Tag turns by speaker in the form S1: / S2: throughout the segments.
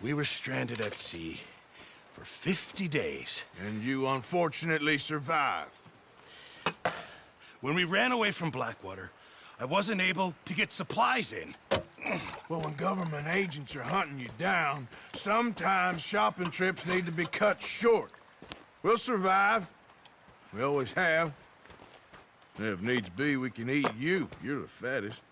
S1: We were stranded at sea for 50 days.
S2: And you unfortunately survived.
S1: When we ran away from Blackwater, I wasn't able to get supplies in.
S2: Well, when government agents are hunting you down, sometimes shopping trips need to be cut short. We'll survive. We always have. If needs be, we can eat you. You're the fattest.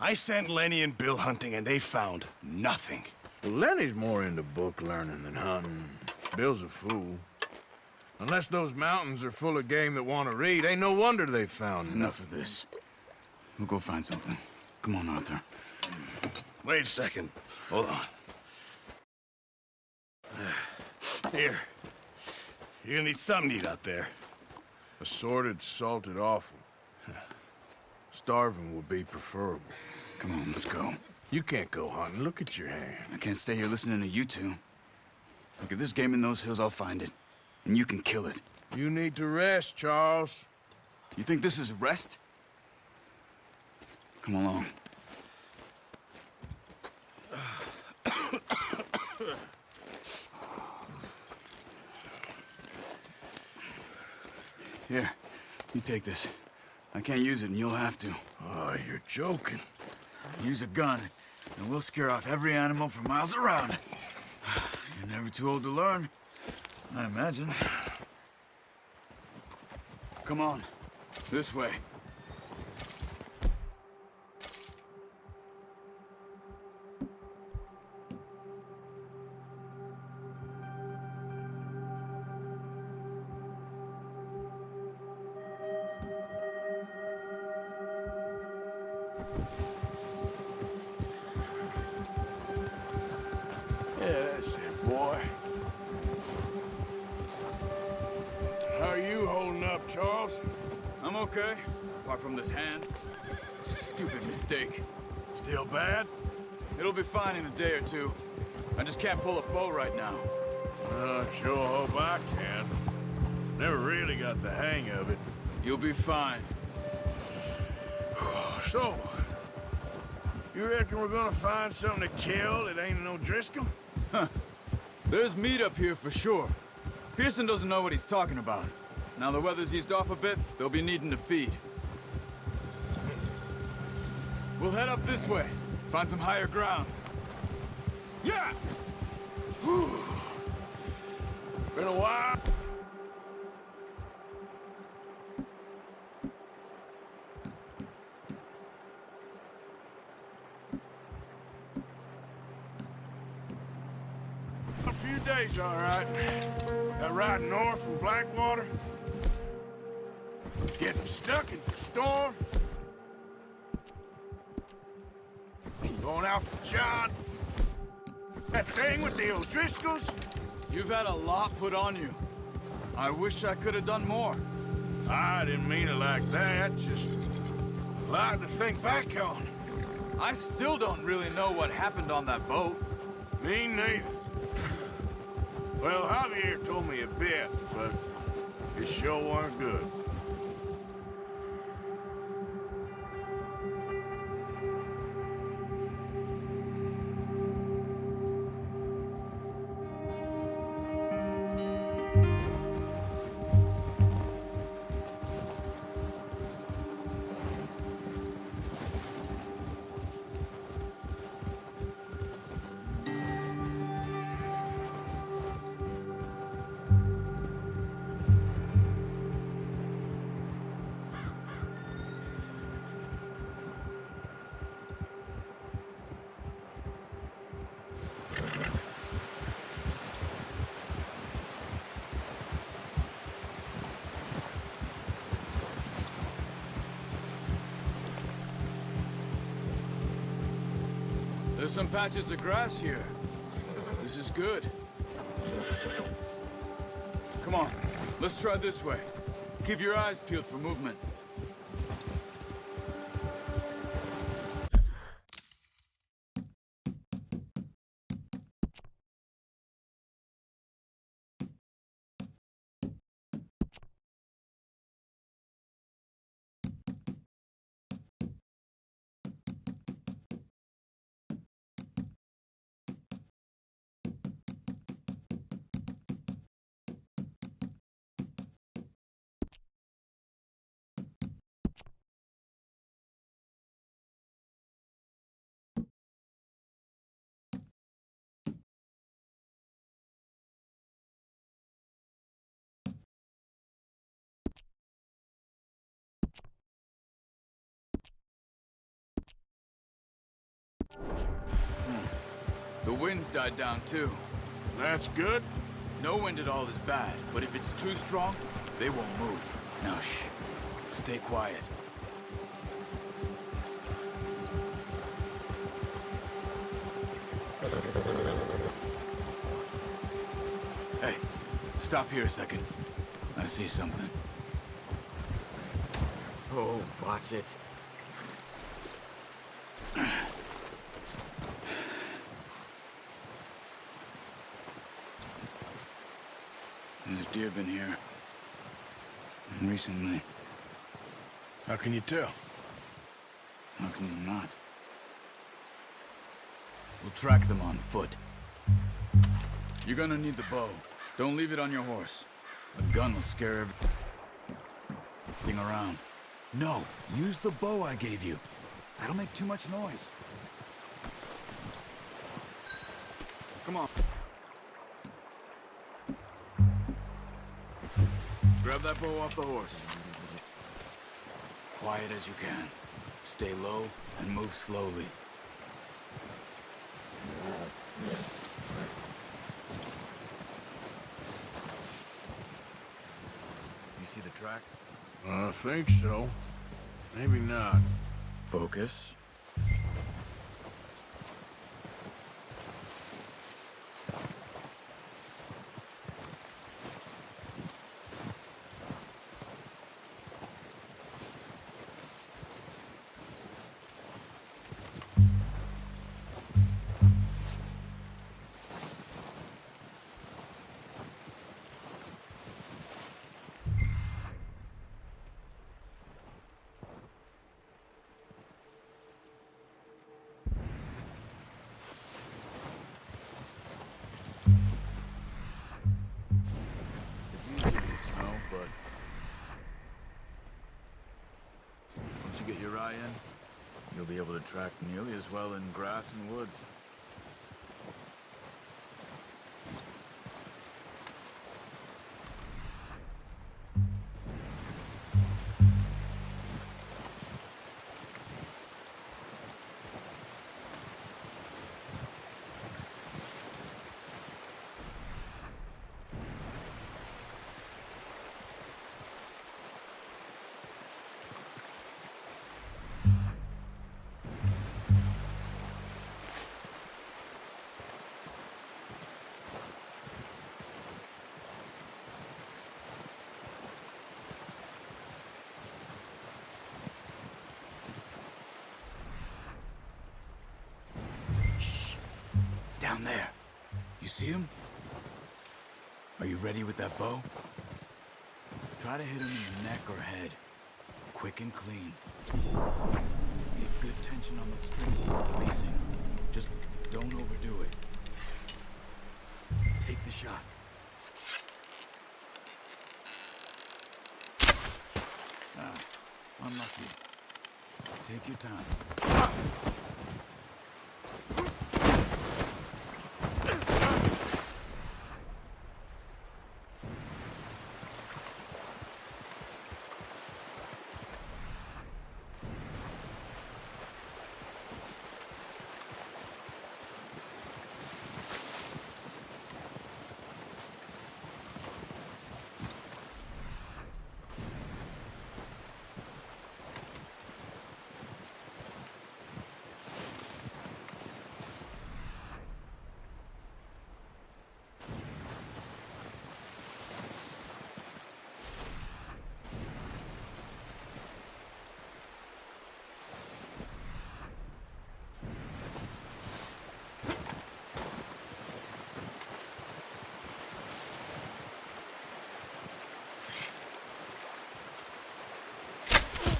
S1: I sent Lenny and Bill hunting, and they found nothing.
S2: Well, Lenny's more into book learning than hunting. Bill's a fool. Unless those mountains are full of game that want to read, ain't no wonder they found
S3: Enough of this. We'll go find something. Come on, Arthur.
S1: Wait a second. Hold on. Here. You're gonna need something to eat out there.
S2: Assorted, salted offal. Starving would be preferable.
S3: Come on, let's go.
S2: You can't go hunting. Look at your hand.
S3: I can't stay here listening to you two. Look, if there's game in those hills, I'll find it. And you can kill it.
S2: You need to rest, Charles.
S3: You think this is rest? Come along. Here, you take this. I can't use it, and you'll have to.
S2: Oh, you're joking.
S3: Use a gun, and we'll scare off every animal for miles around. You're never too old to learn, I imagine. Come on, this way.
S2: Yeah, that's it, boy. How are you holding up, Charles?
S3: I'm okay, apart from this hand. Stupid mistake.
S2: Still bad?
S3: It'll be fine in a day or two. I just can't pull a bow right now.
S2: I sure hope I can. Never really got the hang of it.
S3: You'll be fine.
S2: So, you reckon we're gonna find something to kill that ain't no Driscoll?
S3: There's meat up here for sure. Pearson doesn't know what he's talking about. Now the weather's eased off a bit, they'll be needing to feed. We'll head up this way. Find some higher ground.
S2: Yeah! Been a while. A few days, all right. That ride north from Blackwater. Getting stuck in the storm. Going out for John. That thing with the O'Driscolls.
S3: You've had a lot put on you. I wish I could have done more.
S2: I didn't mean it like that, just a lot to think back on.
S3: I still don't really know what happened on that boat.
S2: Me neither. Well, Javier told me a bit, but it sure weren't good.
S3: There's some patches of grass here. This is good. Come on, let's try this way. Keep your eyes peeled for movement. The wind's died down too.
S2: That's good.
S3: No wind at all is bad, but if it's too strong, they won't move. Now shh. Stay quiet. Hey, stop here a second. I see something.
S4: Oh, watch it.
S3: There's deer been here. Recently.
S2: How can you tell?
S3: How can you not? We'll track them on foot. You're gonna need the bow. Don't leave it on your horse. A gun will scare everything around. No, use the bow I gave you. That'll make too much noise. Come on. Grab that bow off the horse. Quiet as you can. Stay low and move slowly. You see the tracks?
S2: I think so. Maybe not.
S3: Focus. It's easy in the snow, but once you get your eye in, you'll be able to track nearly as well in grass and woods. Down there. You see him? Are you ready with that bow? Try to hit him in the neck or head. Quick and clean. Get good tension on the string while releasing. Just don't overdo it. Take the shot. Ah, unlucky. Take your time.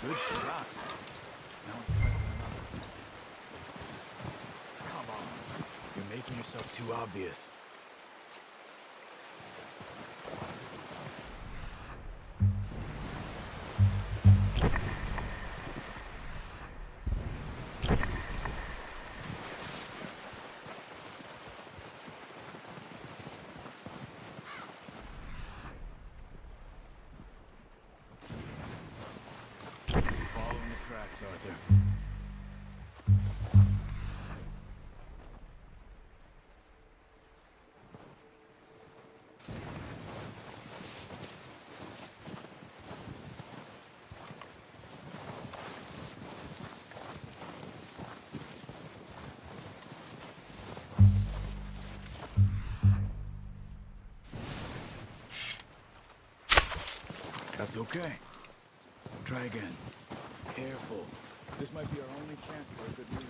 S3: Good shot. Now let's try for another. Come on. You're making yourself too obvious. Following the tracks, Arthur. It's okay. Try again. Careful. This might be our only chance for a good meal.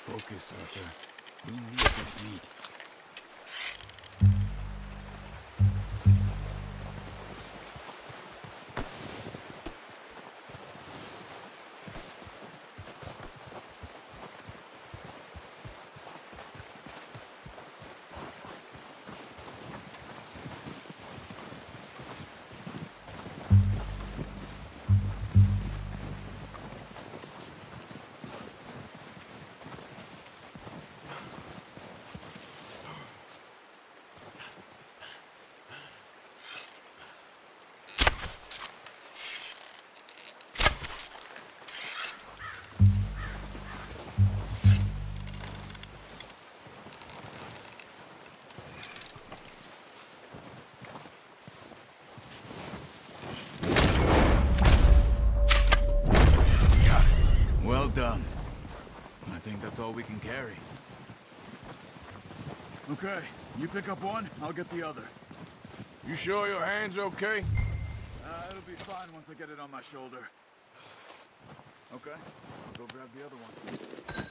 S3: Focus, Arthur. We need this meat. Well done. I think that's all we can carry. Okay, you pick up one, I'll get the other.
S2: You sure your hand's okay?
S3: It'll be fine once I get it on my shoulder. Okay, I'll go grab the other one.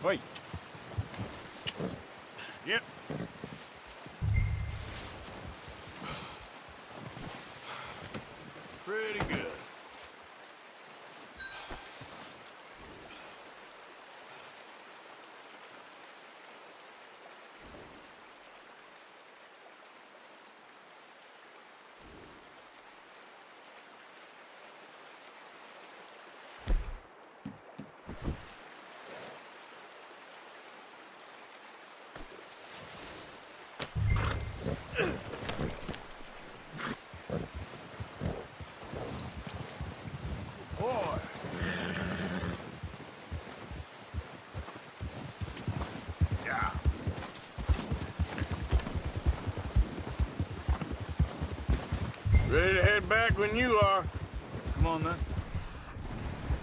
S2: Wait. Yep. Pretty good. Boy. Yeah. Ready to head back when you are.
S3: Come on then.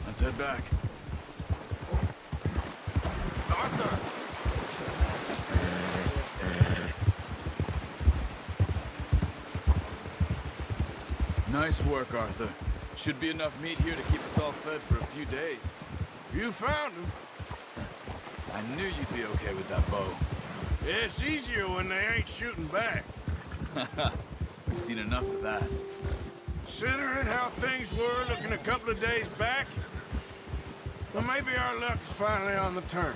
S3: Let's head back.
S2: Arthur!
S3: Nice work, Arthur. Should be enough meat here to keep us all fed for a few days.
S2: You found him.
S3: I knew you'd be okay with that bow.
S2: Yeah, it's easier when they ain't shooting back.
S3: We've seen enough of that.
S2: Considering how things were looking a couple of days back, well, maybe our luck's finally on the turn.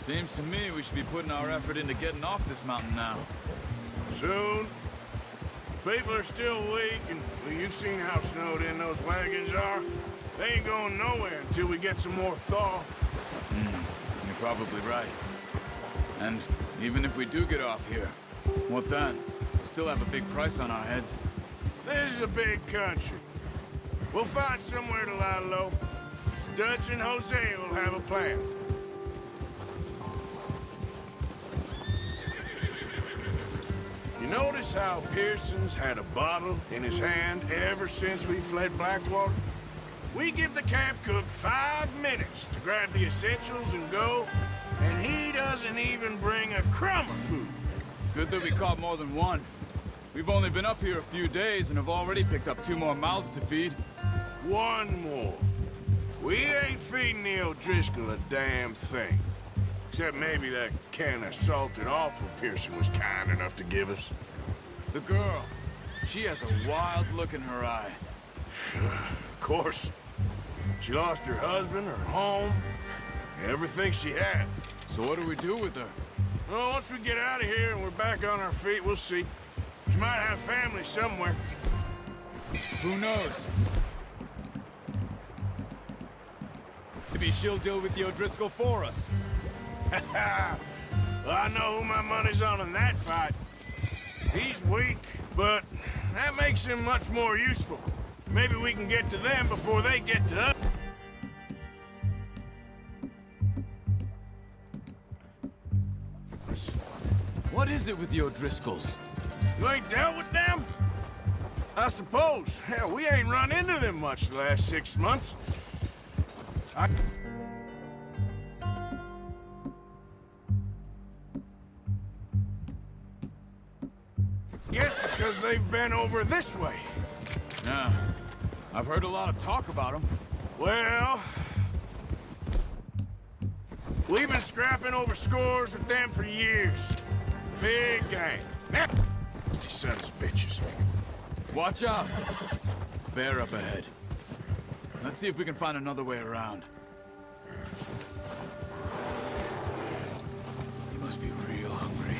S3: Seems to me we should be putting our effort into getting off this mountain now.
S2: Soon. People are still weak, and well, you've seen how snowed in those wagons are. They ain't going nowhere until we get some more thaw.
S3: You're probably right. And even if we do get off here, what then? We still have a big price on our heads.
S2: This is a big country. We'll find somewhere to lie low. Dutch and Jose will have a plan. You notice how Pearson's had a bottle in his hand ever since we fled Blackwater? We give the camp cook 5 minutes to grab the essentials and go, and he doesn't even bring a crumb of food.
S3: Good that we caught more than one. We've only been up here a few days and have already picked up 2 more mouths to feed.
S2: One more. We ain't feeding the O'Driscoll a damn thing. Except maybe that can of salted offal Pearson was kind enough to give us.
S3: The girl. She has a wild look in her eye.
S2: Of course. She lost her husband, her home, everything she had.
S3: So what do we do with her?
S2: Well, once we get out of here and we're back on our feet, we'll see. She might have family somewhere.
S3: Who knows? Maybe she'll deal with the O'Driscoll for us.
S2: Well, I know who my money's on in that fight. He's weak, but that makes him much more useful. Maybe we can get to them before they get to us.
S3: What is it with the O'Driscolls?
S2: You ain't dealt with them? I suppose. Hell, we ain't run into them much the last 6 months. Guess because they've been over this way.
S3: Yeah. I've heard a lot of talk about them.
S2: Well, we've been scrapping over scores with them for years. Big gang. Nasty sons of bitches.
S3: Watch out! Bear up ahead. Let's see if we can find another way around. You must be real hungry.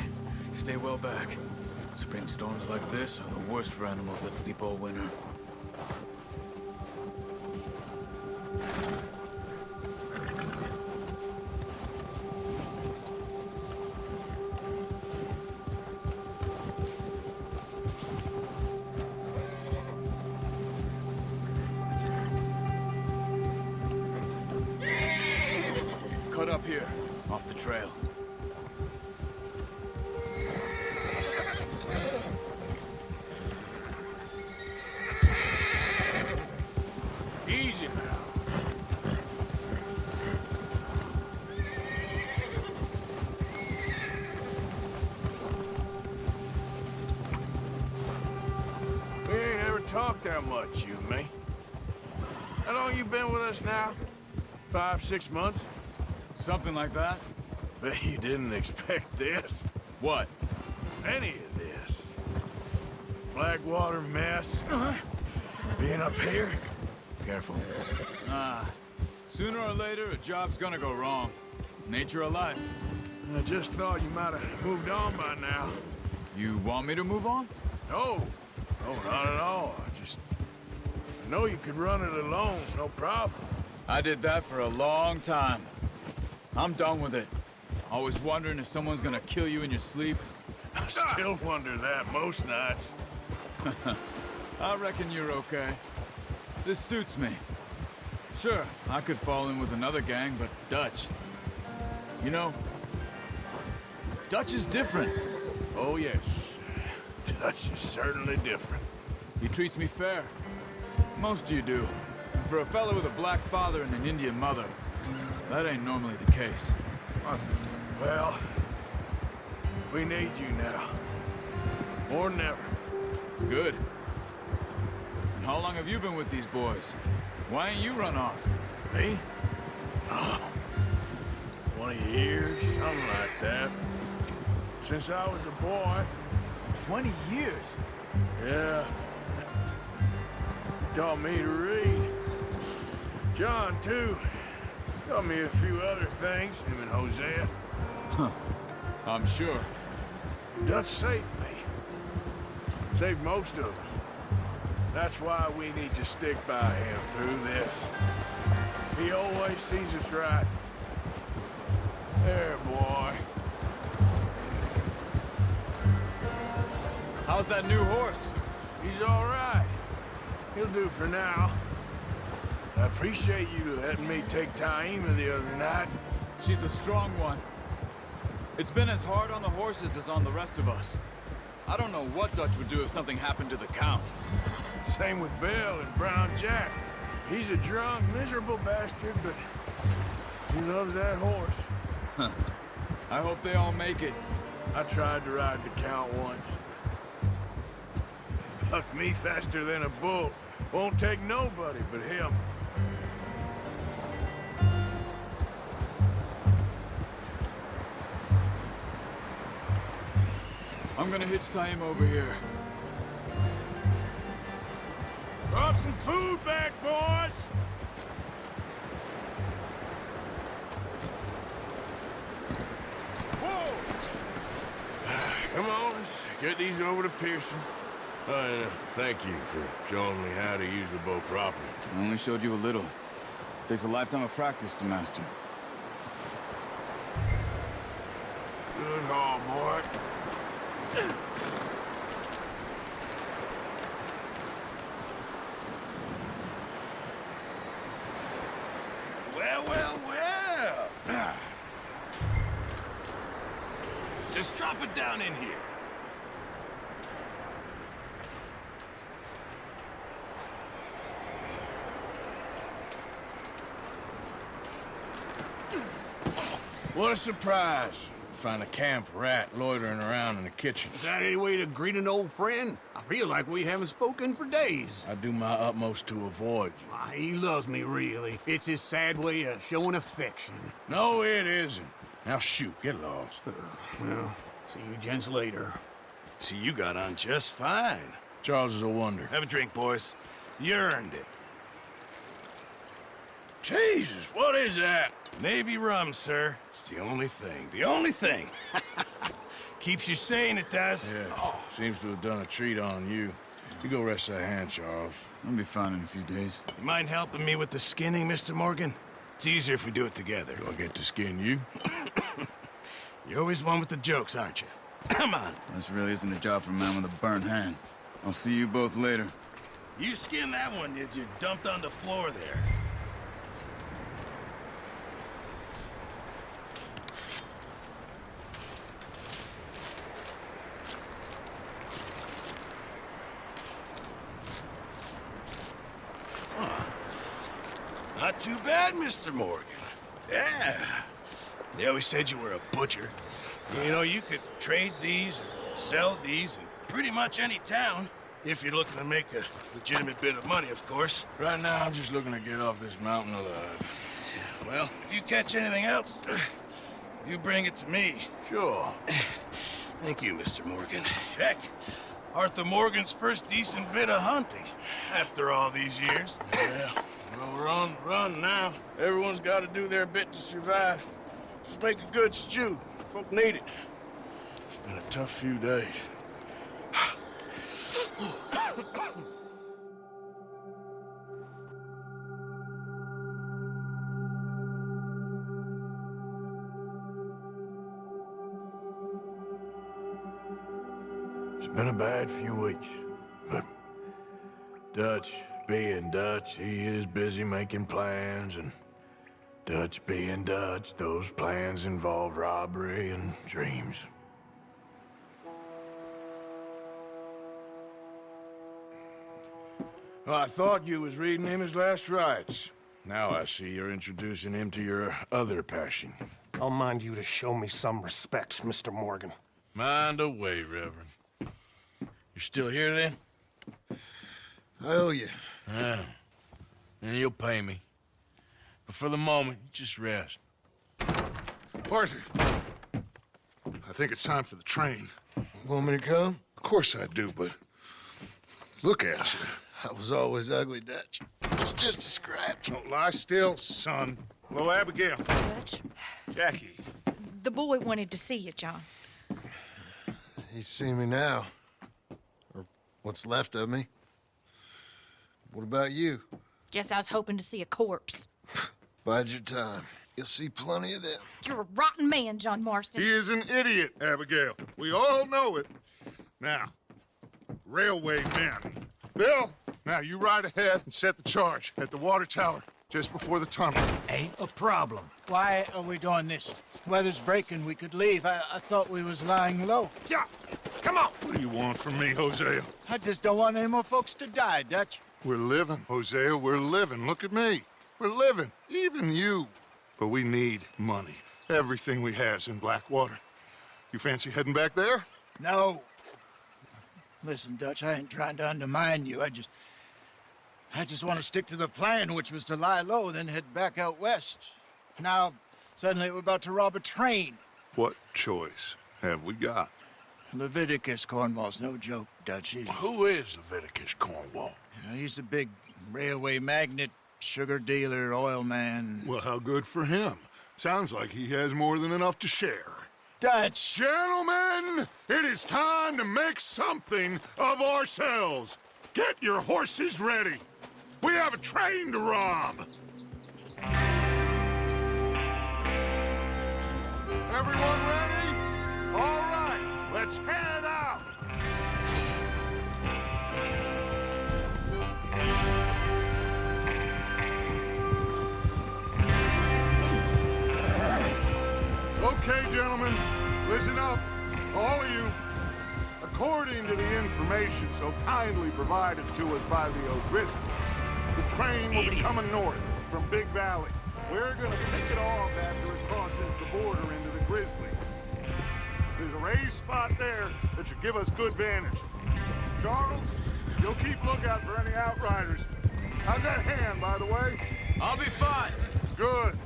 S3: Stay well back. Spring storms like this are the worst for animals that sleep all winter. Cut up here, off the trail.
S2: Easy now. We ain't ever talked that much, you and me. How long you been with us now? 5, 6 months?
S3: Something like that?
S2: Bet you didn't expect this.
S3: What?
S2: Any of this. Blackwater mess. Being up here. Careful.
S3: Sooner or later, a job's gonna go wrong. Nature of life.
S2: I just thought you might have moved on by now.
S3: You want me to move on?
S2: No. No, not at all. I know you could run it alone, no problem.
S3: I did that for a long time. I'm done with it. Always wondering if someone's gonna kill you in your sleep.
S2: I still wonder that most nights.
S3: I reckon you're okay. This suits me. Sure, I could fall in with another gang, but Dutch... You know, Dutch is different.
S2: Oh, yes. Dutch is certainly different.
S3: He treats me fair. Most of you do. And for a fella with a black father and an Indian mother, that ain't normally the case.
S2: Well, we need you now. More than ever.
S3: Good. And how long have you been with these boys? Why ain't you run off?
S2: Me? Oh, 20 years, something like that. Since I was a boy.
S3: 20 years?
S2: Yeah. Taught me to read. John, too. Taught me a few other things, him and Hosea.
S3: I'm sure.
S2: Dutch saved me. Saved most of us. That's why we need to stick by him through this. He always sees us right. There, boy.
S3: How's that new horse?
S2: He's all right. He'll do for now. I appreciate you letting me take Taima the other night.
S3: She's a strong one. It's been as hard on the horses as on the rest of us. I don't know what Dutch would do if something happened to the Count.
S2: Same with Bill and Brown Jack. He's a drunk, miserable bastard, but he loves that horse.
S3: I hope they all make it.
S2: I tried to ride the Count once. Bucked me faster than a bull. Won't take nobody but him.
S3: I'm gonna hitch Taima over here.
S2: Brought some food back, boys! Whoa! Come on, let's get these over to Pearson. Thank you for showing me how to use the bow properly.
S3: I only showed you a little. Takes a lifetime of practice to master.
S2: Good haul, boy.
S1: Well. Just drop it down in here.
S2: What a surprise. Find a camp rat loitering around in the kitchen.
S4: Is that any way to greet an old friend? I feel like we haven't spoken for days.
S2: I do my utmost to avoid you.
S4: He loves me, really. It's his sad way of showing affection.
S2: No, it isn't. Now shoot, get lost.
S4: Well, see you gents later.
S1: See, you got on just fine.
S2: Charles is a wonder.
S1: Have a drink, boys. You earned it.
S2: Jesus, what is that?
S1: Navy rum, sir. It's the only thing. The only thing. Keeps you sane, it does.
S2: Yeah, seems to have done a treat on you. You go rest that hand, Charles.
S3: I'll be fine in a few days.
S1: You mind helping me with the skinning, Mr. Morgan? It's easier if we do it together.
S2: Do I get to skin you?
S1: You're always one with the jokes, aren't you? Come on.
S3: This really isn't a job for a man with a burnt hand. I'll see you both later.
S1: You skinned that one you dumped on the floor there. Not too bad, Mr. Morgan. Yeah. They always said you were a butcher. You know, you could trade these or sell these in pretty much any town. If you're looking to make a legitimate bit of money, of course.
S2: Right now, I'm just looking to get off this mountain alive.
S1: Well, if you catch anything else, you bring it to me.
S2: Sure.
S1: Thank you, Mr. Morgan. Heck, Arthur Morgan's first decent bit of hunting after all these years.
S2: Yeah. Well, we're on the run now. Everyone's got to do their bit to survive. Just make a good stew. Folk need it. It's been a tough few days. It's been a bad few weeks, but Dutch being Dutch, he is busy making plans, and Dutch being Dutch, those plans involve robbery and dreams. Well, I thought you was reading him his last rites. Now I see you're introducing him to your other passion.
S5: I'll mind you to show me some respect, Mr. Morgan.
S2: Mind away, Reverend. You're still here, then?
S1: I owe you.
S2: Yeah. And you'll pay me. But for the moment, just rest.
S6: Arthur, I think it's time for the train.
S1: Want me to come?
S6: Of course I do, but look at you.
S1: I was always ugly, Dutch. It's just a scratch.
S6: Don't lie still, son. Hello, Abigail.
S7: Dutch,
S6: Jackie.
S7: the boy wanted to see you, John.
S1: He's seen me now. Or what's left of me. What about you?
S7: Guess I was hoping to see a corpse.
S1: Bide your time. You'll see plenty of them.
S7: You're a rotten man, John Marston.
S6: He is an idiot, Abigail. We all know it. Now, railway men. Bill, now you ride ahead and set the charge at the water tower just before the tunnel.
S8: Ain't a problem. Why are we doing this? Weather's breaking. We could leave. I thought we was lying low.
S6: Yeah, come on. What do you want from me, Hosea?
S8: I just don't want any more folks to die, Dutch.
S6: We're living, Hosea. We're living. Look at me. We're living. Even you. But we need money. Everything we has in Blackwater. You fancy heading back there?
S8: No. Listen, Dutch, I ain't trying to undermine you. I just want to stick to the plan, which was to lie low, then head back out west. Now, suddenly we're about to rob a train.
S6: What choice have we got?
S8: Leviticus Cornwall's no joke, Dutch.
S2: Who is Leviticus Cornwall?
S8: He's a big railway magnate, sugar dealer, oil man.
S6: Well, how good for him. Sounds like he has more than enough to share.
S8: Dutch!
S6: Gentlemen, it is time to make something of ourselves. Get your horses ready. We have a train to rob. Everyone ready? All right, let's head out. Okay, gentlemen, listen up, all of you. According to the information so kindly provided to us by the O'Driscolls, the train will be coming north from Big Valley. We're gonna pick it off after it crosses the border into the Grizzlies. There's a raised spot there that should give us good vantage. Charles, you'll keep lookout for any outriders. How's that hand, by the way?
S3: I'll be fine.
S6: Good.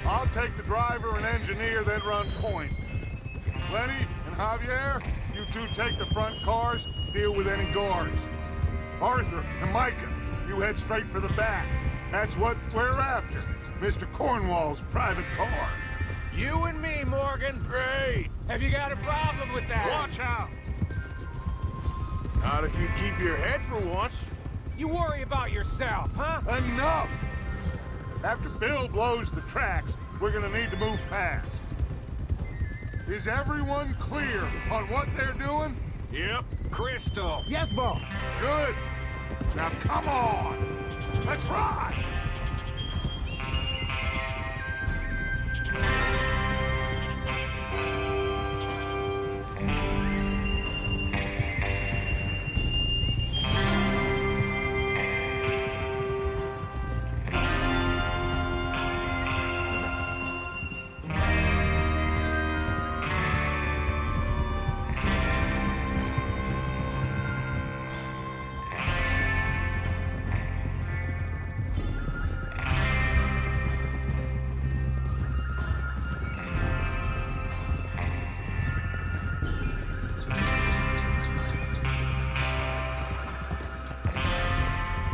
S6: I'll take the driver and engineer, then run point. Lenny and Javier, you two take the front cars, deal with any guards. Arthur and Micah, you head straight for the back. That's what we're after. Mr. Cornwall's private car.
S9: You and me, Morgan.
S2: Great.
S9: Have you got a problem with that?
S6: Watch out!
S2: Not if you keep your head for once.
S9: You worry about yourself, huh?
S6: Enough! After Bill blows the tracks, we're gonna need to move fast. Is everyone clear on what they're doing?
S2: Yep.
S9: Crystal.
S8: Yes, boss.
S6: Good. Now come on! Let's ride!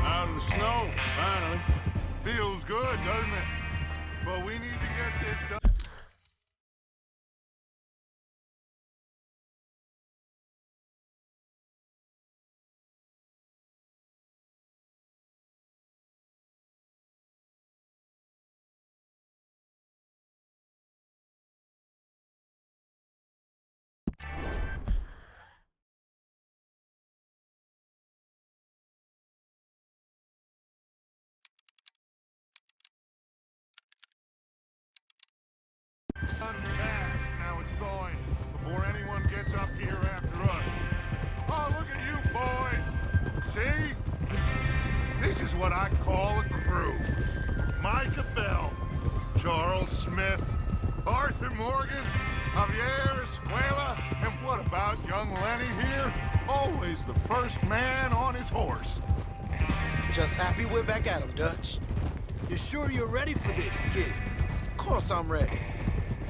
S2: Out of the snow, finally.
S6: Feels good, doesn't it? But we need to get this done. Done fast, now it's thawing, before anyone gets up here after us. Oh, look at you boys! See? This is what I call a crew. Micah Bell, Charles Smith, Arthur Morgan, Javier Escuela, and what about young Lenny here? Always the first man on his horse.
S10: Just happy we're back at him, Dutch.
S3: You sure you're ready for this, kid?
S10: Of course I'm ready.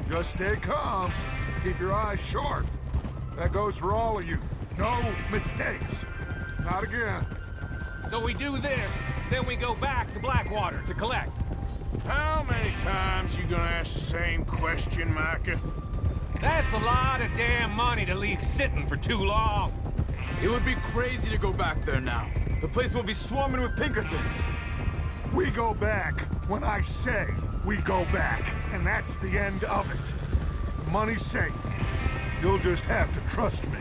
S6: Just stay calm. Keep your eyes sharp. That goes for all of you. No mistakes. Not again.
S9: So we do this, then we go back to Blackwater to collect.
S2: How many times you gonna ask the same question, Micah?
S9: That's a lot of damn money to leave sitting for too long.
S3: It would be crazy to go back there now. The place will be swarming with Pinkertons.
S6: We go back when I say we go back, and that's the end of it. The money's safe. You'll just have to trust me.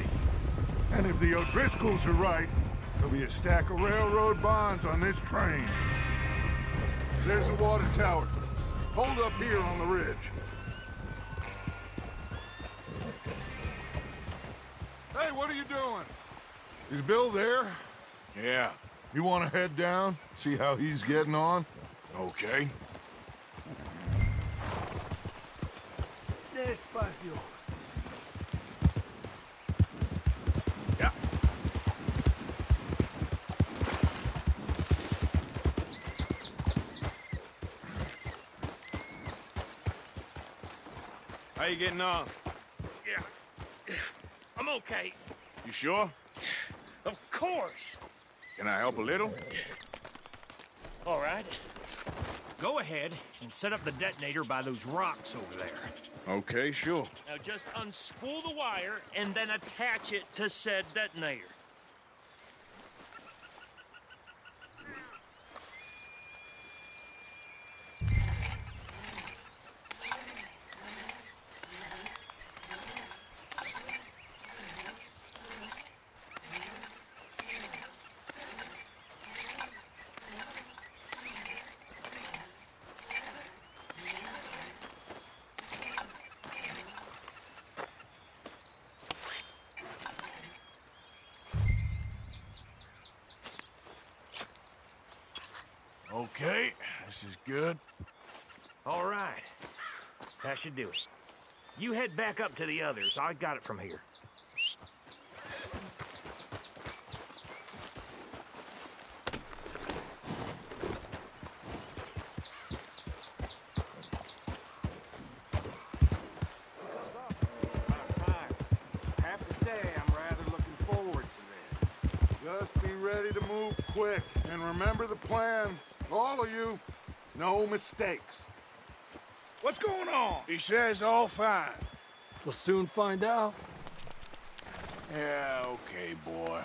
S6: And if the O'Driscolls are right, there'll be a stack of railroad bonds on this train. There's the water tower. Hold up here on the ridge. Hey, what are you doing? Is Bill there?
S2: Yeah.
S6: You want to head down, see how he's getting on?
S2: Okay.
S10: Despacio.
S2: Yeah. How you getting on?
S11: Yeah. I'm okay.
S2: You sure?
S11: Of course.
S2: Can I help a little?
S11: All right. Go ahead and set up the detonator by those rocks over there.
S2: Okay, sure.
S11: Now just unspool the wire and then attach it to said detonator.
S2: Okay, this is good.
S11: All right. That should do it. You head back up to the others. I got it from here.
S4: Have to say, I'm rather looking forward to this.
S6: Just be ready to move quick, and remember the plan. All of you, no mistakes.
S2: What's going on? He says all fine.
S4: We'll soon find out.
S2: Yeah, okay, boy.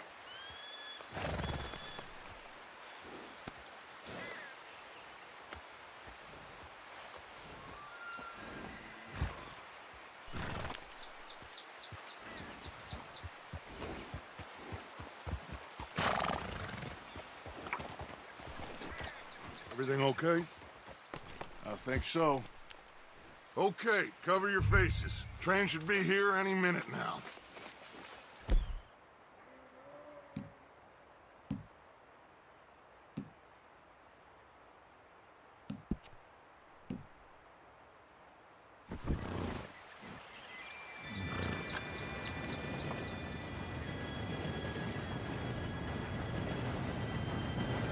S6: Everything okay?
S2: I think so.
S6: Okay, cover your faces. Train should be here any minute now.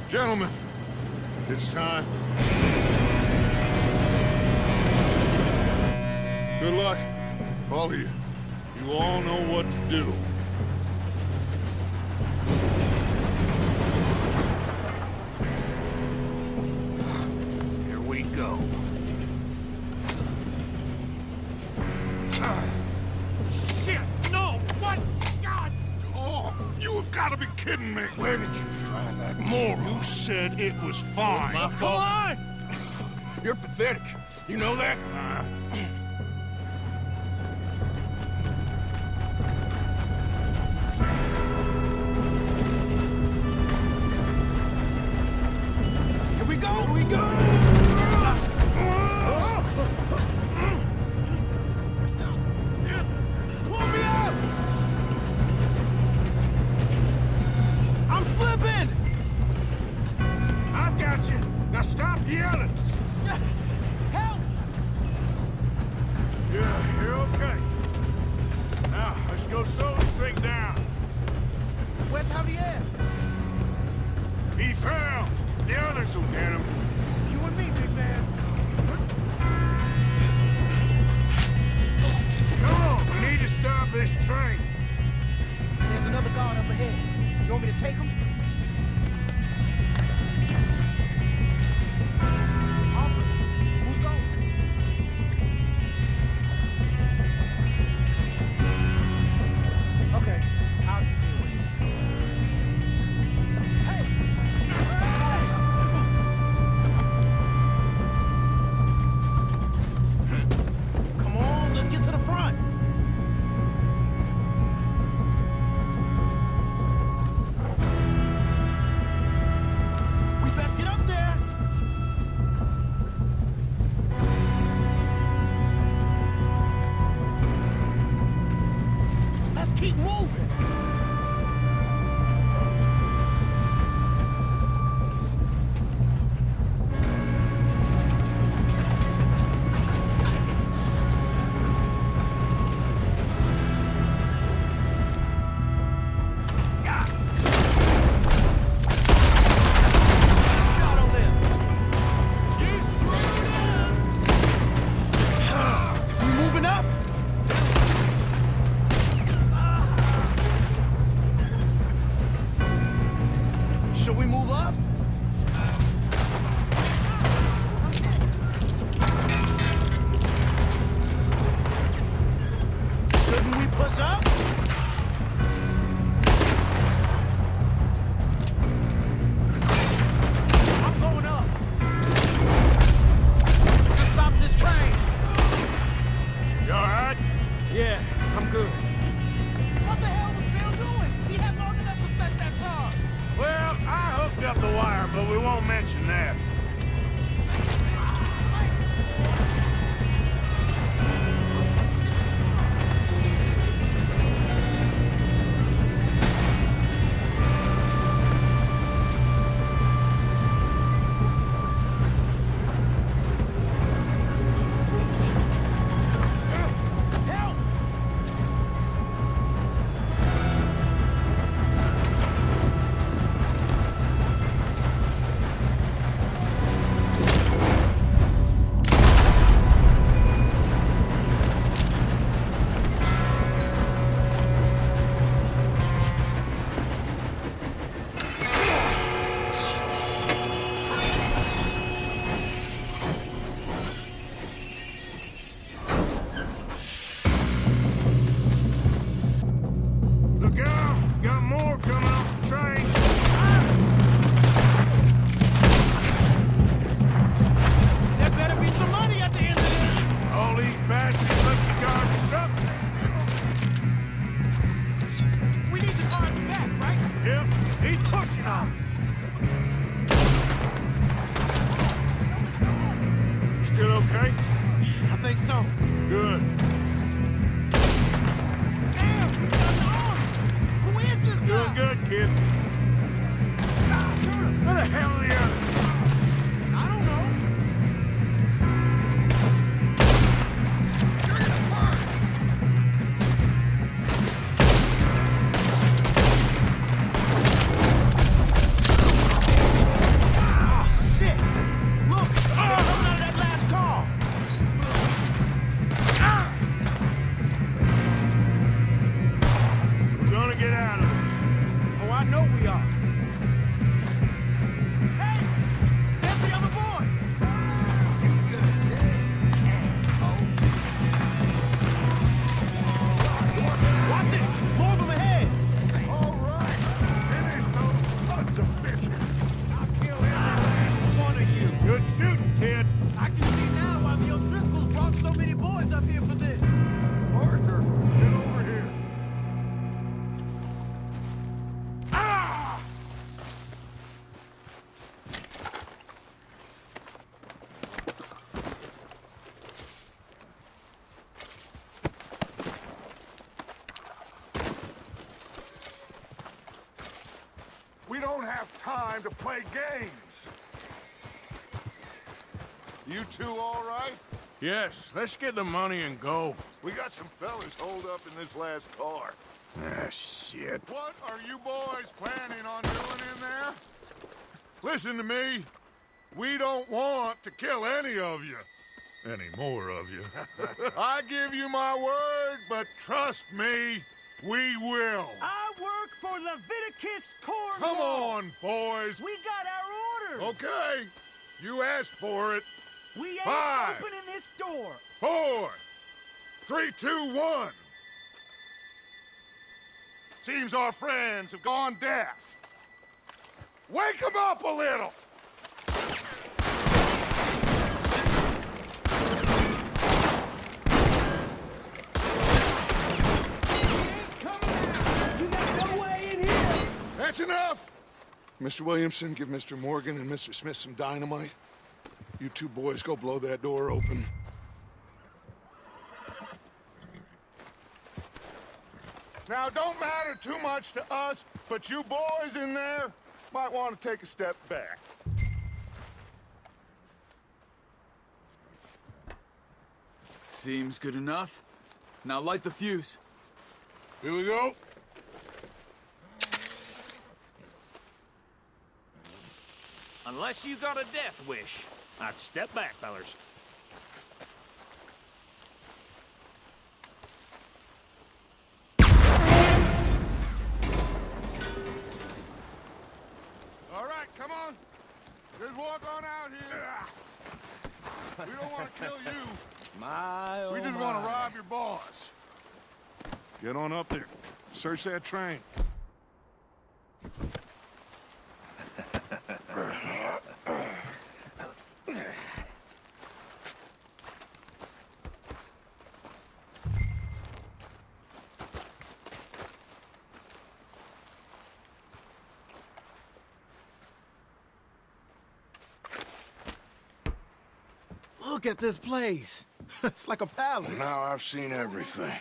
S6: Gentlemen, it's time. Good luck, all of you. You all know what to do.
S4: Here we go.
S11: Shit! No! What? God!
S6: Oh, you have got to be kidding me.
S2: Where did you find that moron?
S6: You said it was fine.
S2: My fault.
S11: on!
S2: You're pathetic. You know that?
S8: Here we go! Here we go! Pull me up! I'm slipping!
S2: I've got you. Now stop yelling.
S8: Help!
S2: Yeah, you're okay. Now, let's go slow this thing down.
S8: Where's Javier?
S2: He fell. The others will get him.
S8: You and me, big man.
S2: Come on, we need to stop this train.
S8: There's another guard up ahead. You want me to take him? Offer. Who's going? Okay, I'll just deal with it. Hey! Come on, let's get to the front. We best get up there. Let's keep moving. Shot on them. You screwed in. We moving up?
S2: Look out! Got more coming off the train.
S8: There better be some money at the end of this.
S2: All these bastards must be guarding something.
S8: We need to guard the back, right?
S2: Yep, he's pushing on. Still okay?
S8: I think so.
S2: Good.
S8: Damn, he's got the arm. Who is this guy?
S2: Doing good, kid. Where the hell are the others?
S8: I don't know. You're gonna burn. Oh, shit. Look, they're coming out of that last car.
S2: We're gonna get out of this.
S8: Oh, I know we are. Hey, there's the other boys. You good, asshole. Watch it. More of them ahead.
S6: All right. Finish those sons of bitches.
S9: I'll kill every one of you.
S2: Good shooting, kid.
S8: I can see now why the O'Driscolls brought so many boys up here for this.
S6: Arthur, get over here. We don't have time to play games. You two all right?
S2: Yes, let's get the money and go.
S6: We got some fellas holed up in this last car.
S2: Ah, shit.
S6: What are you boys planning on doing in there? Listen to me. We don't want to kill any of you. Any more of you. I give you my word, but trust me, we will.
S11: I work for Leviticus Cornwall.
S6: Come on, boys.
S11: We got our orders.
S6: Okay. You asked for it.
S11: We ain't
S6: 5,
S11: opening this door.
S6: 4, 3, 2, 1. Seems our friends have gone deaf. Wake them up a little.
S11: You got no way in here.
S6: That's enough. Mr. Williamson, give Mr. Morgan and Mr. Smith some dynamite. You two boys go blow that door open. Now, don't matter too much to us, but you boys in there might want to take a step back.
S3: Seems good enough. Now light the fuse.
S2: Here we go.
S11: Unless you got a death wish, I'd step back, fellers.
S6: All right, come on. Just walk on out here. We don't want to kill you. We just want to rob your boss. Get on up there. Search that train.
S10: Look at this place. It's like a palace.
S2: Now I've seen everything.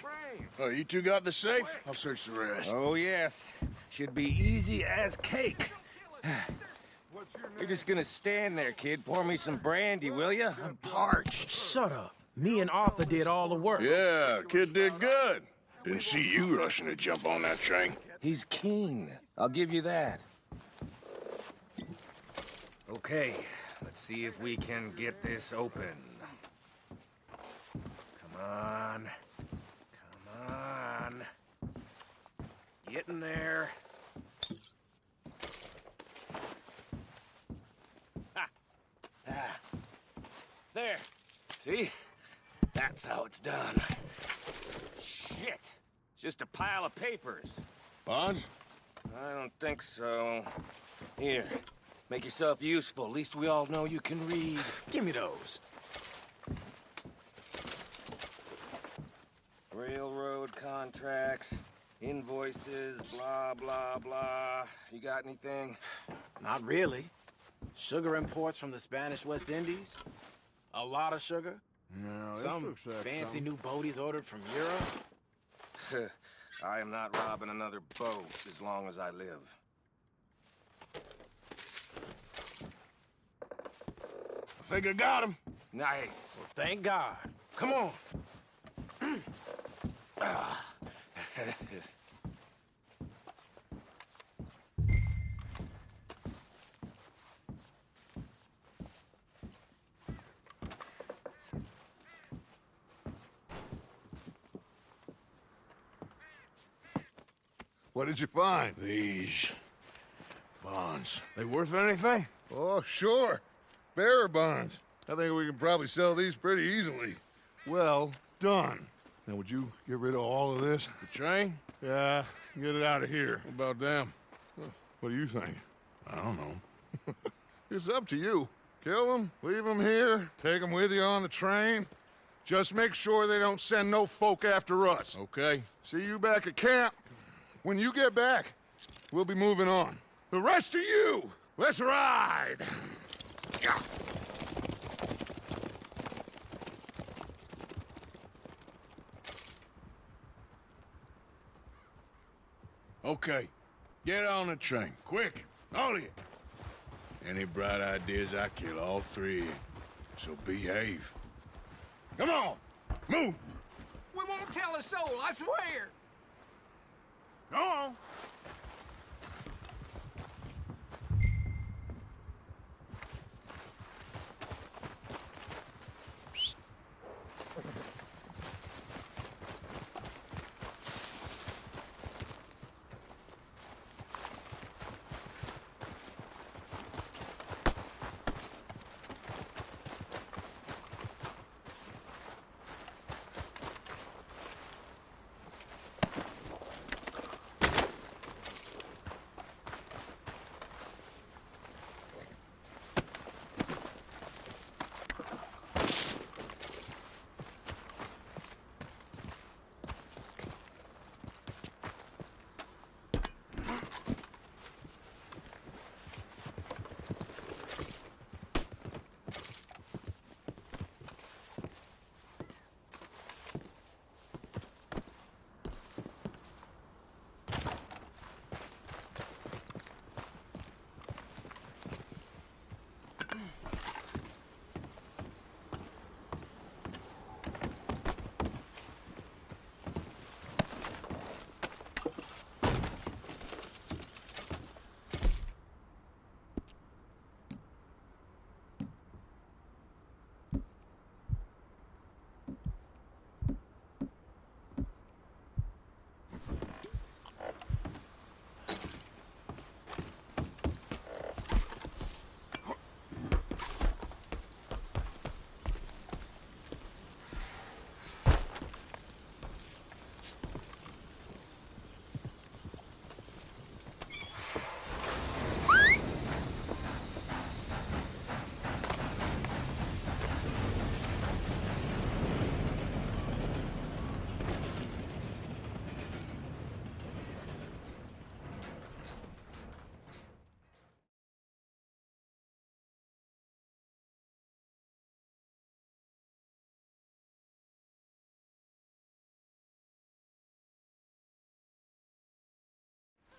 S2: Oh, you two got the safe? I'll search the rest.
S9: Oh, yes. Should be easy as cake. You're just gonna stand there, kid. Pour me some brandy, will you? I'm parched.
S10: Shut up. Me and Arthur did all the work.
S2: Yeah, kid did good. Didn't see you rushing to jump on that train.
S9: He's keen. I'll give you that. Okay, let's see if we can get this open. Come on. Come on. Get in there. Ha! Ah. There. See? That's how it's done. Shit. It's just a pile of papers.
S2: Bonds?
S9: I don't think so. Here, make yourself useful. At least we all know you can read.
S10: Give me those.
S9: Railroad contracts, invoices, blah, blah, blah. You got anything?
S10: Not really. Sugar imports from the Spanish West Indies. A lot of sugar.
S2: No, this
S10: Some
S2: looks like
S10: fancy
S2: something.
S10: new boaties ordered from Europe.
S9: I am not robbing another boat as long as I live.
S2: I think I got him.
S9: Nice.
S10: Well, thank God. Come on.
S6: What did you find?
S2: These bonds. They worth anything?
S6: Oh, sure. Bearer bonds. I think we can probably sell these pretty easily. Well done. Now, would you get rid of all of this?
S2: The train?
S6: Yeah, get it out of here.
S2: What about them?
S6: What do you think?
S2: I don't know.
S6: It's up to you. Kill them, leave them here, take them with you on the train. Just make sure they don't send no folk after us.
S2: Okay.
S6: See you back at camp. When you get back, we'll be moving on. The rest of you, let's ride!
S2: Okay. Get on the train. Quick. All of you. Any bright ideas, I kill all three of you. So behave. Come on! Move!
S4: We won't tell a soul, I swear.
S2: Go on!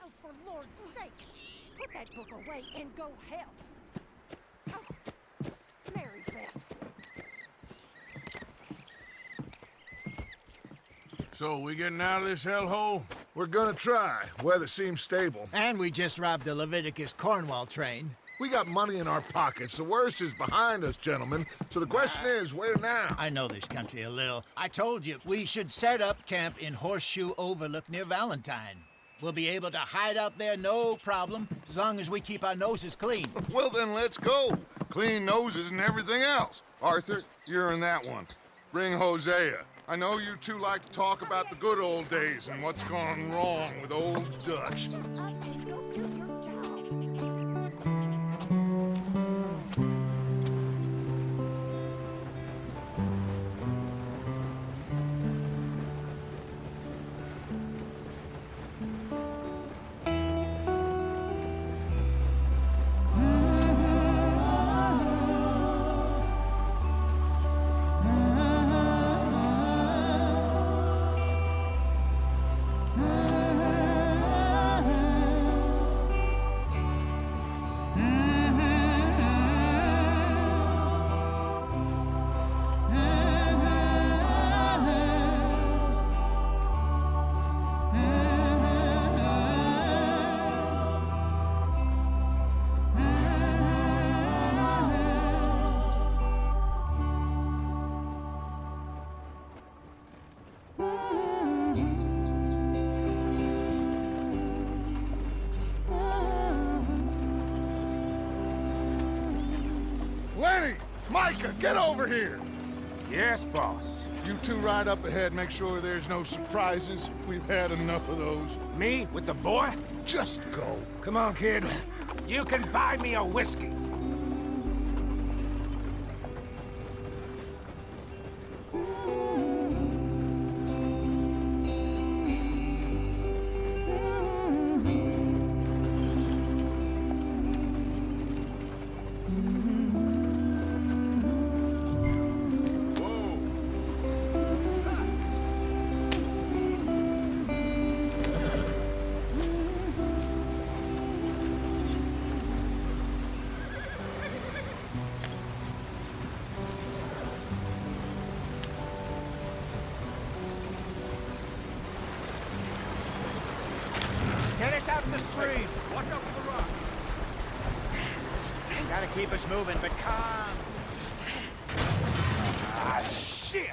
S12: Oh, for Lord's sake, put that book away and go help. Oh, Mary Beth.
S2: So, we getting out of this hellhole?
S6: We're gonna try. Weather seems stable.
S8: And we just robbed the Leviticus Cornwall train.
S6: We got money in our pockets. The worst is behind us, gentlemen. So the question is, where now?
S8: I know this country a little. I told you, we should set up camp in Horseshoe Overlook near Valentine. We'll be able to hide out there no problem, as long as we keep our noses clean.
S6: Well, then let's go. Clean noses and everything else. Arthur, you're in that one. Bring Hosea. I know you two like to talk about the good old days and what's gone wrong with old Dutch. Lenny! Micah, get over here!
S4: Yes, boss.
S6: You two ride up ahead, make sure there's no surprises. We've had enough of those.
S4: Me with the boy?
S6: Just go.
S4: Come on, kid. You can buy me a whiskey.
S8: Get us out in the stream.
S4: Watch out for the rock.
S8: Gotta keep us moving, but calm.
S4: Ah, shit!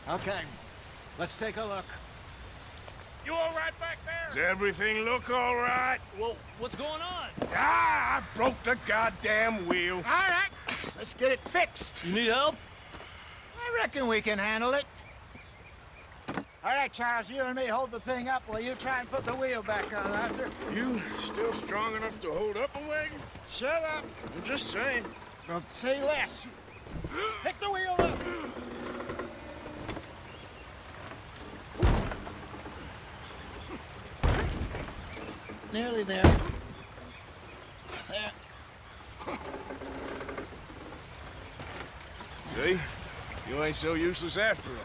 S8: Okay, let's take a look.
S11: You all right back there?
S2: Does everything look all right?
S11: Well, what's going on?
S2: Ah, I broke the goddamn wheel.
S8: All right, let's get it fixed.
S11: You need help?
S8: I reckon we can handle it. All right, Charles, you and me hold the thing up while you try and put the wheel back on after.
S2: You still strong enough to hold up a wagon?
S8: Shut up.
S2: I'm just saying.
S8: Don't say less. Pick the wheel up. Nearly there. There.
S2: See? You ain't so useless after all.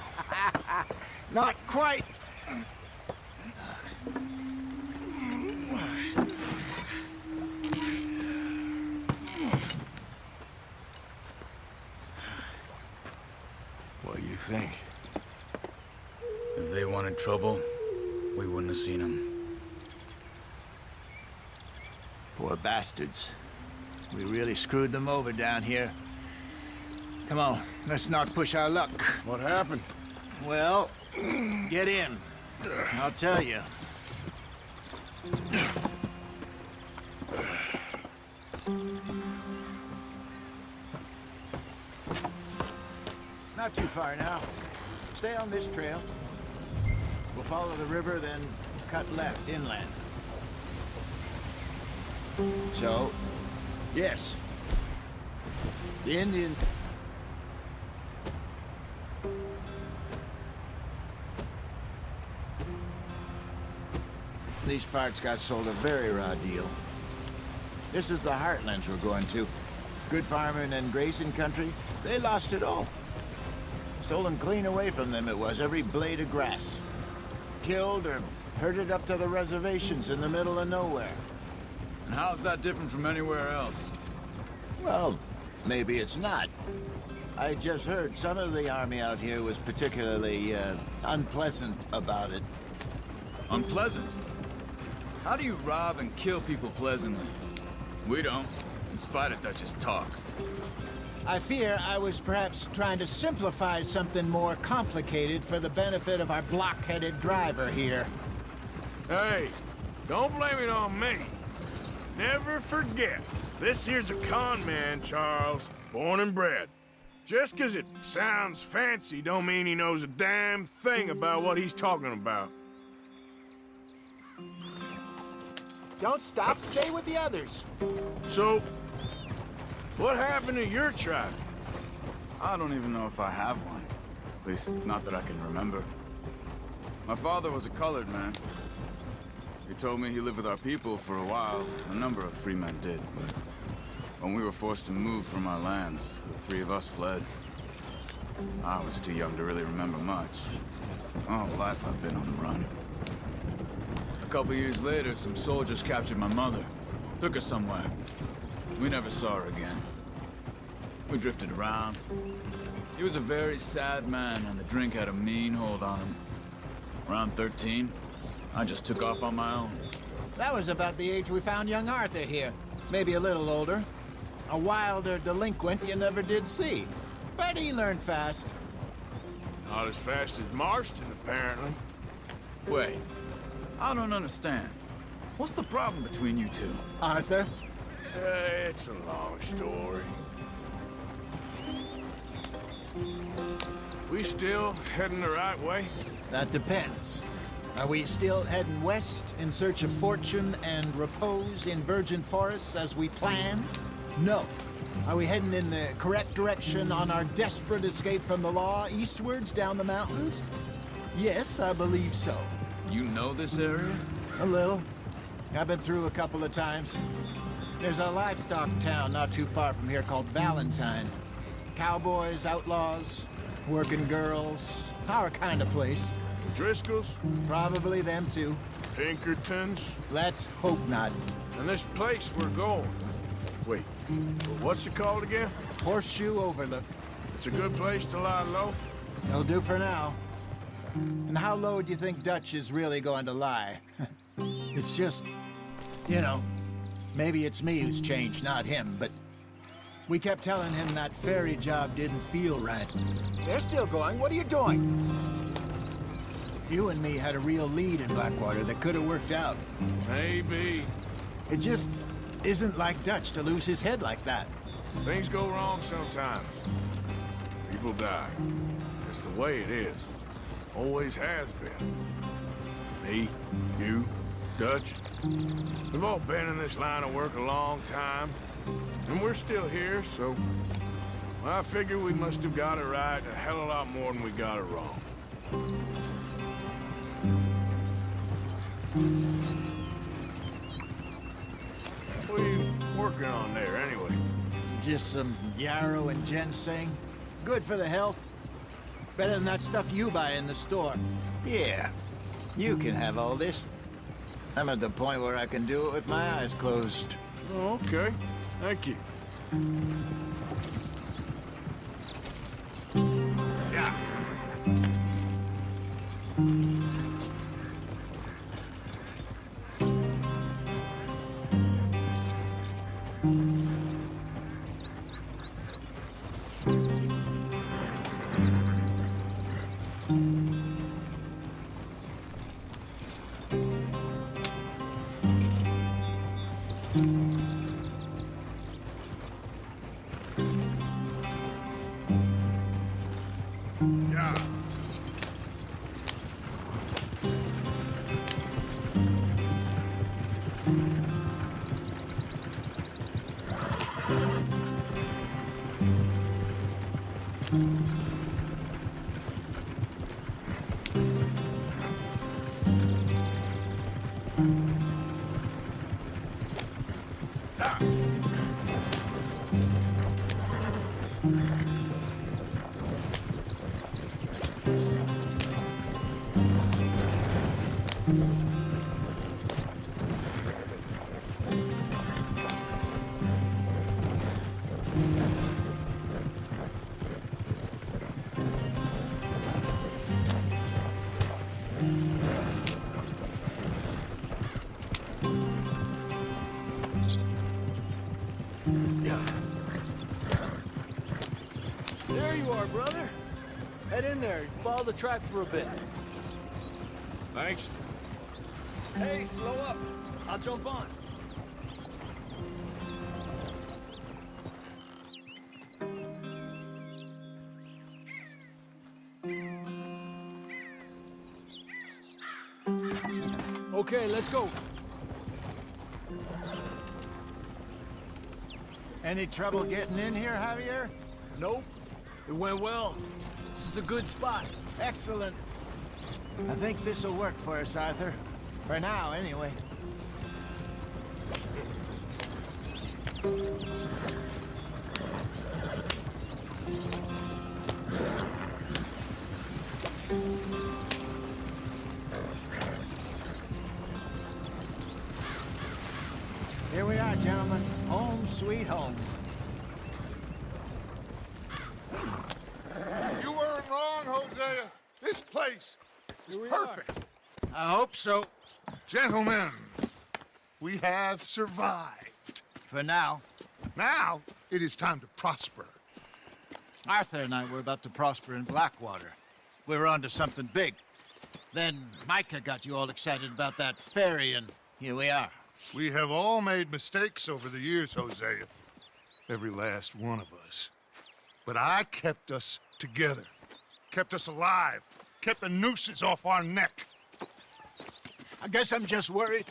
S8: Not quite.
S2: What do you think?
S3: If they wanted trouble, we wouldn't have seen them.
S8: Poor bastards. We really screwed them over down here. Come on, let's not push our luck.
S2: What happened?
S8: Well, get in. I'll tell you. Not too far now. Stay on this trail. We'll follow the river, then cut left inland. So, yes. The Indian... These parts got sold a very raw deal. This is the heartlands we're going to. Good farming and grazing country, they lost it all. Stolen clean away from them it was, every blade of grass. Killed or herded up to the reservations in the middle of nowhere.
S3: And how's that different from anywhere else?
S8: Well, maybe it's not. I just heard some of the army out here was particularly, unpleasant about it.
S3: Unpleasant? How do you rob and kill people pleasantly? We don't, in spite of Dutch's talk.
S8: I fear I was perhaps trying to simplify something more complicated for the benefit of our block-headed driver here.
S2: Hey, don't blame it on me. Never forget, this here's a con man, Charles. Born and bred. Just 'cause it sounds fancy don't mean he knows a damn thing about what he's talking about.
S10: Don't stop, stay with the others.
S2: So, what happened to your tribe?
S3: I don't even know if I have one. At least, not that I can remember. My father was a colored man. He told me he lived with our people for a while. A number of free men did, but when we were forced to move from our lands, the three of us fled. I was too young to really remember much. All life I've been on the run. A couple years later, some soldiers captured my mother. Took her somewhere. We never saw her again. We drifted around. He was a very sad man, and the drink had a mean hold on him. Around 13, I just took off on my own.
S10: That was about the age we found young Arthur here. Maybe a little older. A wilder delinquent you never did see. But he learned fast.
S2: Not as fast as Marston, apparently.
S3: Wait, I don't understand. What's the problem between you two?
S10: Arthur?
S2: It's a long story. We still heading the right way?
S10: That depends. Are we still heading west in search of fortune and repose in virgin forests as we planned? No. Are we heading in the correct direction on our desperate escape from the law eastwards down the mountains? Yes, I believe so.
S3: You know this area?
S10: A little. I've been through a couple of times. There's a livestock town not too far from here called Valentine. Cowboys, outlaws, working girls, our kind of place.
S2: Driscolls?
S10: Probably them too.
S2: Pinkertons?
S10: Let's hope not.
S2: And this place we're going. Wait, what's it called again?
S10: Horseshoe Overlook.
S2: It's a good place to lie low?
S10: It'll do for now. And how low do you think Dutch is really going to lie? It's just, you know, maybe it's me who's changed, not him, but we kept telling him that ferry job didn't feel right. They're still going. What are you doing? You and me had a real lead in Blackwater that could have worked out.
S2: Maybe.
S10: It just isn't like Dutch to lose his head like that.
S2: Things go wrong sometimes. People die. It's the way it is. Always has been. Me, you, Dutch. We've all been in this line of work a long time. And we're still here, so... well, I figure we must have got it right a hell of a lot more than we got it wrong. What are you working on there, anyway?
S10: Just some yarrow and ginseng. Good for the health. Better than that stuff you buy in the store. Yeah, you can have all this. I'm at the point where I can do it with my eyes closed.
S2: Oh, okay. Thank you. Yeah.
S13: There you are, brother. Head in there. Follow the track for a bit.
S2: Thanks.
S13: Hey, slow up. I'll jump on. Okay, let's go.
S10: Any trouble getting in here, Javier?
S13: Nope. It went well. This is a good spot.
S10: Excellent. I think this'll work for us, Arthur. For now, anyway. Here we are, gentlemen. Home sweet home.
S6: You weren't wrong, Hosea. This place is perfect.
S8: I hope so.
S6: Gentlemen, we have survived.
S8: For now.
S6: Now, it is time to prosper.
S8: Arthur and I were about to prosper in Blackwater. We were onto something big. Then Micah got you all excited about that ferry, and here we are.
S6: We have all made mistakes over the years, Hosea. Every last one of us. But I kept us together. Kept us alive. Kept the nooses off our neck.
S8: I guess I'm just worried.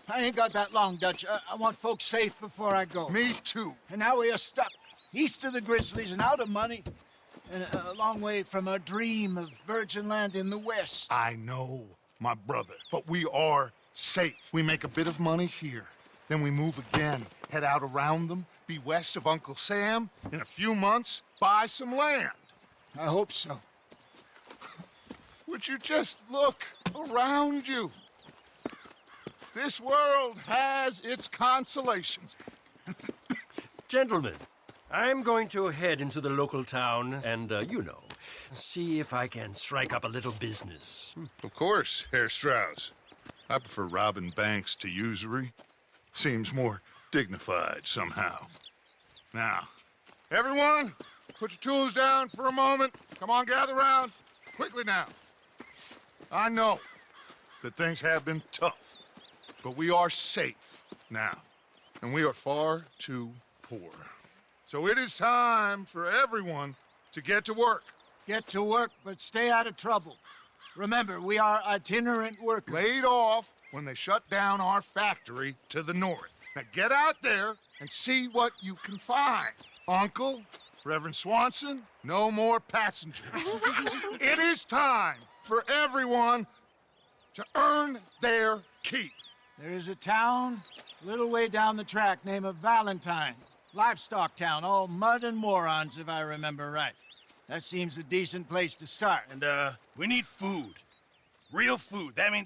S8: I ain't got that long, Dutch. I want folks safe before I go.
S6: Me too.
S8: And now we are stuck, east of the Grizzlies and out of money, and a long way from our dream of virgin land in the west.
S6: I know, my brother, but we are safe. We make a bit of money here. Then we move again, head out around them, be west of Uncle Sam. In a few months, buy some land.
S8: I hope so.
S6: Would you just look around you? This world has its consolations.
S14: Gentlemen, I'm going to head into the local town and, see if I can strike up a little business.
S6: Of course, Herr Strauss. I prefer robbing banks to usury. Seems more dignified somehow. Now, everyone, put your tools down for a moment. Come on, gather round. Quickly now. I know that things have been tough, but we are safe now, and we are far too poor. So it is time for everyone to get to work.
S8: Get to work, but stay out of trouble. Remember, we are itinerant workers.
S6: Laid off when they shut down our factory to the north. Now get out there and see what you can find. Uncle, Reverend Swanson, no more passengers. It is time for everyone to earn their keep.
S8: There is a town a little way down the track named Valentine. Livestock town, all mud and morons, if I remember right. That seems a decent place to start.
S1: And, we need food. Real food. That means